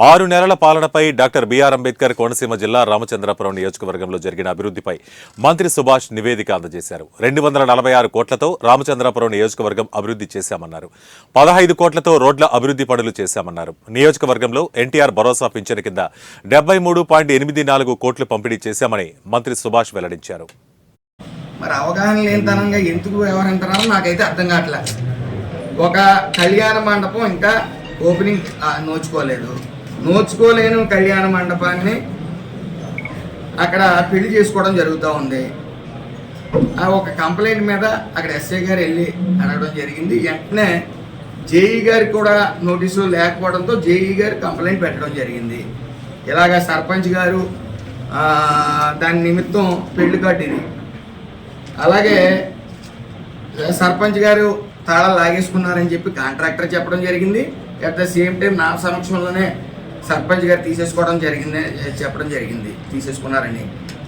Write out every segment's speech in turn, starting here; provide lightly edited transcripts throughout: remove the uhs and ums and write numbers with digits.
6 నెలల పాలనపై doctor BR Ambedkar Konaseema జిల్లా రామచంద్రపురం నియోజకవర్గంలో జరిగిన అభివృద్ధిపై మంత్రి సుభాష్ నివేదిక అందజేశారు. 246 కోట్లతో రామచంద్రపురం నియోజకవర్గం అభివృద్ధి చేశామన్నారు. 15 కోట్లతో రోడ్ల అభివృద్ధి పనులు చేశామన్నారు. నియోజకవర్గంలో ఎన్టీఆర్ భరోసా పింఛను కింద 73.84 కోట్లు పంపిణీ చేశామని మంత్రి సుభాష్ వెల్లడించారు. మరి అవగాహన లేనితనంగా ఎందుకు వ్యవహరించారో నాకైతే అర్థం కావట్లేదు. ఒక కళ్యాణ మండపం ఇంకా ఓపెనింగ్ నోచుకోలేని కళ్యాణ మండపాన్ని అక్కడ పెళ్లి చేసుకోవడం జరుగుతూ ఉంది. ఒక కంప్లైంట్ మీద అక్కడ ఎస్ఐ గారు వెళ్ళి అడగడం జరిగింది. వెంటనే జేఈ గారికి కూడా నోటీసులు లేకపోవడంతో జేఈ గారు కంప్లైంట్ పెట్టడం జరిగింది. ఇలాగ సర్పంచ్ గారు దాని నిమిత్తం పెళ్లి కట్టింది. అలాగే సర్పంచ్ గారు తాళాలు లాగేసుకున్నారని చెప్పి కాంట్రాక్టర్ చెప్పడం జరిగింది. అట్ ద సేమ్ టైం నా సమక్షంలోనే సర్పంచ్ గారు చెప్పడం జరిగింది తీసేసుకున్నారని.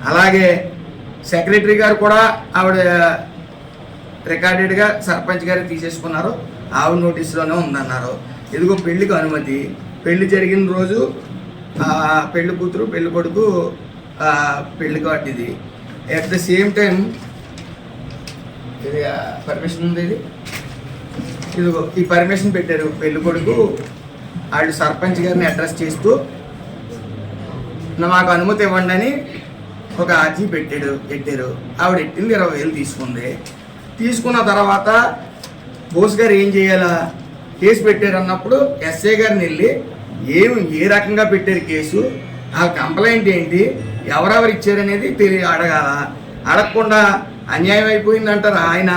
అలాగే సెక్రటరీ గారు కూడా ఆవిడ రికార్డెడ్గా సర్పంచ్ గారు తీసేసుకున్నారు, ఆవిడ నోటీసులోనే ఉందన్నారు. ఇదిగో పెళ్లికి అనుమతి, పెళ్లి జరిగిన రోజు పెళ్లి కూతురు పెళ్లి కొడుకు పెళ్లి కార్డు ఇది. అట్ ద సేమ్ టైం ఇది పర్మిషన్ ఉంది. ఇదిగో ఈ పర్మిషన్ పెట్టారు. పెళ్లి కొడుకు వాళ్ళు సర్పంచ్ గారిని అడ్రస్ చేస్తూ మాకు అనుమతి ఇవ్వండి అని ఒక అర్జీ పెట్టారు. ఆవిడ ఎట్టింది 20,000 తీసుకుంది. తీసుకున్న తర్వాత బోస్ గారు ఏం చేయాలా, కేసు పెట్టారు అన్నప్పుడు ఎస్ఐ గారిని వెళ్ళి ఏ రకంగా పెట్టారు కేసు, ఆ కంప్లైంట్ ఏంటి, ఎవరెవరు ఇచ్చారనేది అడగాల. అడగకుండా అన్యాయం అయిపోయింది అంటారు ఆయన.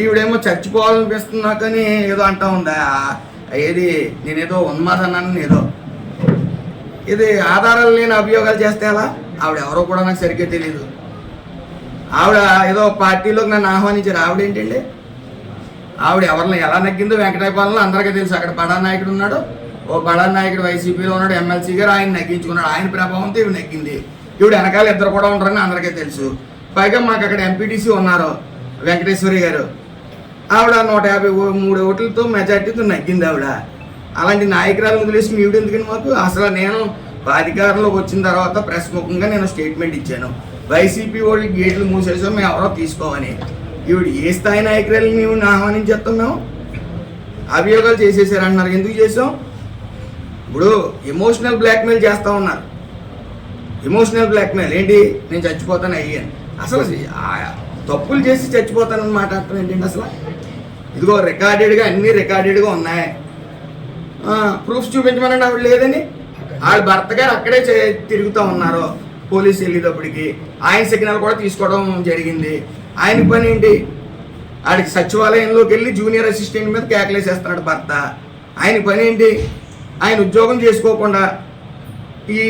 ఈవిడేమో చచ్చిపోవాలనిపిస్తున్నా కానీ ఏదో అంటా ఉందా, ఏది నేనేదో ఉన్మాదన్నాను ఏదో. ఇది ఆధారాలు లేని అభియోగాలు చేస్తే అలా. ఆవిడ ఎవరో కూడా నాకు సరిగ్గా తెలియదు. ఆవిడ ఏదో పార్టీలోకి నన్ను ఆహ్వానించారు. ఆవిడ ఏంటండి, ఆవిడ ఎవరిని ఎలా నగ్గిందో వెంకటాయపాలెంలో అందరికీ తెలుసు. అక్కడ బడా నాయకుడు ఉన్నాడు, ఓ బడా నాయకుడు వైసీపీలో ఉన్నాడు, ఎమ్మెల్సీ గారు, ఆయన నగ్గించుకున్నాడు. ఆయన ప్రభావంతో ఇవి నగ్గింది. ఈవిడ వెనకాల ఇద్దరు కూడా ఉంటారని అందరికీ తెలుసు. పైగా మాకు అక్కడ ఎంపీటీసీ ఉన్నారు వెంకటేశ్వరి గారు. ఆవిడ 153 ఓట్లతో మెజార్టీతో నగ్గింది ఆవిడ. అలాంటి నాయకురాలు వదిలేసి ఈవిడ ఎందుకని మాకు. అసలు నేను అధికారంలోకి వచ్చిన తర్వాత ప్రెస్ ముఖంగా నేను స్టేట్మెంట్ ఇచ్చాను, వైసీపీ వాళ్ళు గేట్లు మూసేసాం, మేము ఎవరో తీసుకోమని. ఈవిడ ఏ స్థాయి నాయకురాలు మేము ఆహ్వానించేస్తాం, మేము అభియోగాలు చేసేసారంటున్నారు. ఎందుకు చేసాం? ఇప్పుడు ఎమోషనల్ బ్లాక్మెయిల్ చేస్తూ ఉన్నారు. ఎమోషనల్ బ్లాక్మెయిల్ ఏంటి, నేను చచ్చిపోతాను అయ్యాను. అసలు తప్పులు చేసి చచ్చిపోతానని మాట్లాడటం ఏంటండి అసలు. ఇదిగో రికార్డెడ్గా అన్నీ రికార్డెడ్గా ఉన్నాయి. ప్రూఫ్స్ చూపించమనండి. ఆవిడ లేదని వాళ్ళ భర్త గారు అక్కడే తిరుగుతూ ఉన్నారు. పోలీసు వెళ్ళేటప్పటికి ఆయన సిగ్నల్ కూడా తీసుకోవడం జరిగింది. ఆయన పని ఏంటి, ఆడికి సచివాలయంలోకి వెళ్ళి జూనియర్ అసిస్టెంట్ మీద కేకలేసేస్తున్నాడు భర్త. ఆయన పని ఏంటి, ఆయన ఉద్యోగం చేసుకోకుండా ఈ